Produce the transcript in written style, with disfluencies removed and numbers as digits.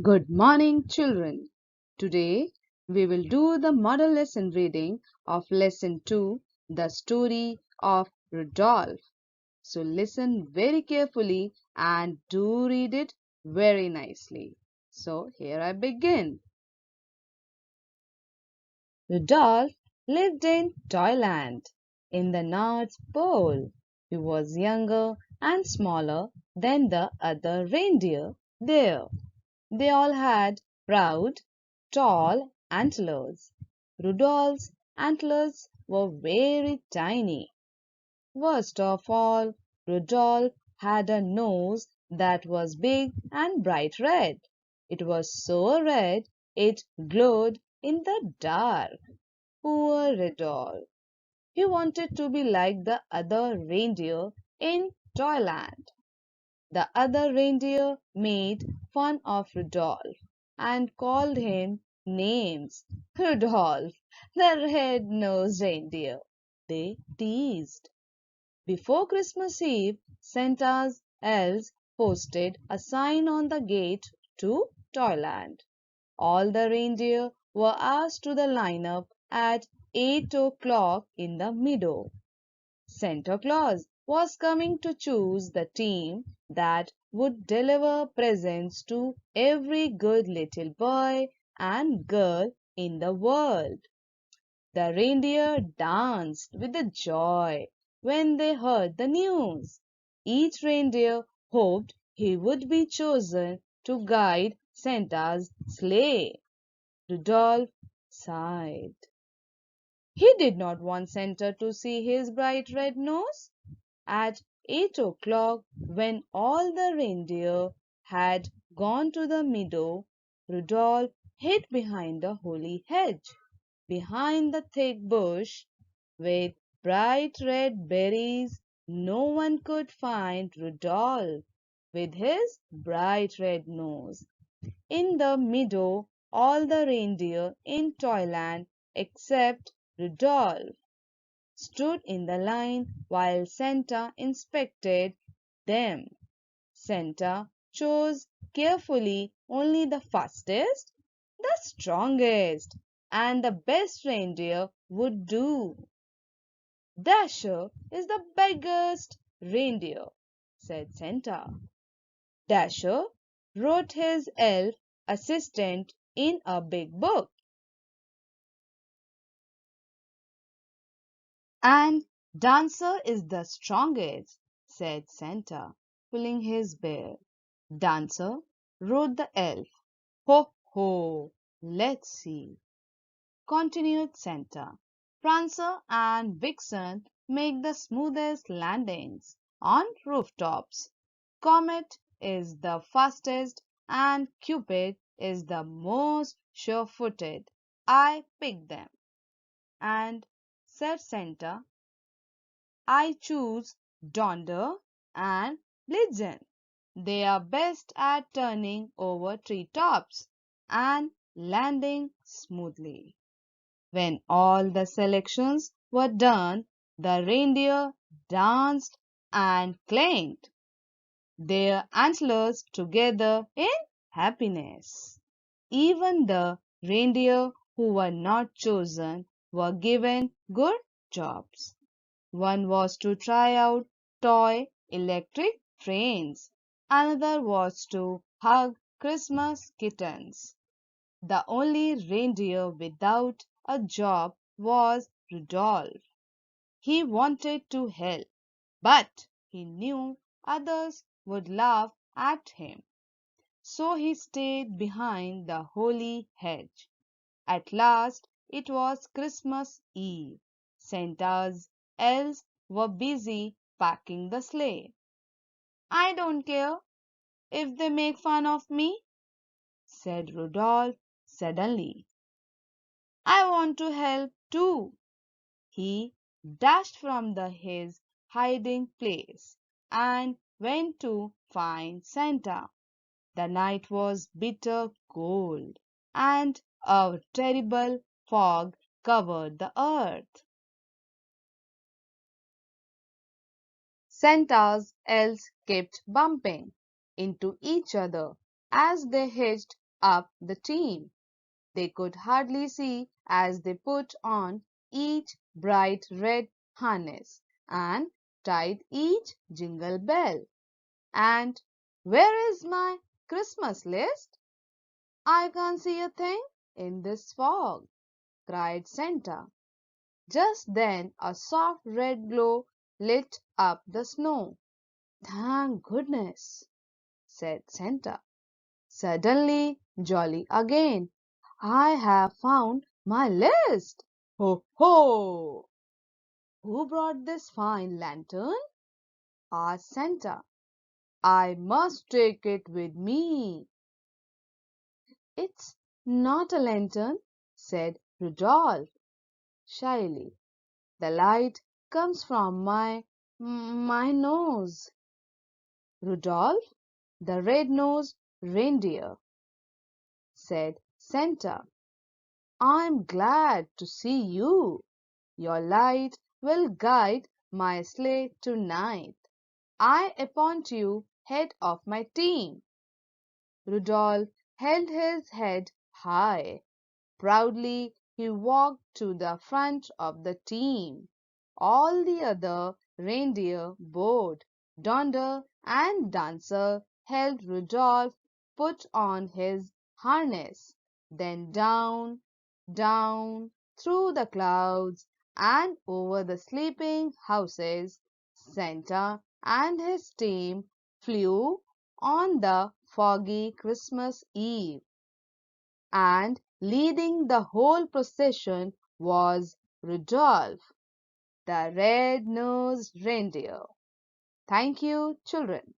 Good morning, children. Today we will do the model lesson reading of lesson 2, The Story of Rudolph. So listen very carefully and do read it very nicely. So here I begin. Rudolph lived in Toyland in the North Pole. He was younger and smaller than the other reindeer there. They all had proud, tall antlers. Rudolph's antlers were very tiny. Worst of all, Rudolph had a nose that was big and bright red. It was so red it glowed in the dark. Poor Rudolph! He wanted to be like the other reindeer in Toyland. The other reindeer made fun of Rudolph and called him names. Rudolph, the red-nosed reindeer, they teased. Before Christmas Eve, Santa's elves posted a sign on the gate to Toyland. All the reindeer were asked to the lineup at 8 o'clock in the meadow. Santa Claus was coming to choose the team that would deliver presents to every good little boy and girl in the world. The reindeer danced with the joy when they heard the news. Each reindeer hoped he would be chosen to guide Santa's sleigh. Rudolph sighed. He did not want Santa to see his bright red nose. At 8 o'clock, when all the reindeer had gone to the meadow, Rudolph hid behind the holly hedge, behind the thick bush with bright red berries. No one could find Rudolph with his bright red nose. In the meadow, all the reindeer in Toyland except Rudolph stood in the line while Santa inspected them. Santa chose carefully only the fastest, the strongest, and the best reindeer would do. Dasher is the biggest reindeer, said Santa. Dasher wrote his elf assistant in a big book. And Dancer is the strongest, said Santa, pulling his beard. Dancer, wrote the elf. Ho, ho, let's see, continued Santa. Prancer and Vixen make the smoothest landings on rooftops. Comet is the fastest and Cupid is the most sure-footed. I pick them. And, said Santa, I choose Donder and Blitzen. They are best at turning over tree tops and landing smoothly. When all the selections were done, the reindeer danced and clanked their antlers together in happiness. Even the reindeer who were not chosen were given good jobs. One was to try out toy electric trains. Another was to hug Christmas kittens. The only reindeer without a job was Rudolph. He wanted to help, but he knew others would laugh at him. So he stayed behind the holly hedge. At last it was Christmas Eve. Santa's elves were busy packing the sleigh. I don't care if they make fun of me, said Rudolph suddenly. I want to help too. He dashed from his hiding place and went to find Santa. The night was bitter cold, and a terrible fog covered the earth. Santa's elves kept bumping into each other as they hitched up the team. They could hardly see as they put on each bright red harness and tied each jingle bell. And where is my Christmas list? I can't see a thing in this fog, cried Santa. Just then a soft red glow lit up the snow. Thank goodness, said Santa, suddenly jolly again. I have found my list. Ho, ho! Who brought this fine lantern? Asked Santa. I must take it with me. It's not a lantern, said Rudolph shyly. The light comes from my nose. Rudolph, the red-nosed reindeer, said Santa. I'm glad to see you. Your light will guide my sleigh tonight. I appoint you head of my team. Rudolph held his head high. Proudly he walked to the front of the team. All the other reindeer bowed. Donder and Dancer helped Rudolph put on his harness. Then down, down, through the clouds and over the sleeping houses, Santa and his team flew on the foggy Christmas Eve. And leading the whole procession was Rudolph, the red-nosed reindeer. Thank you, children.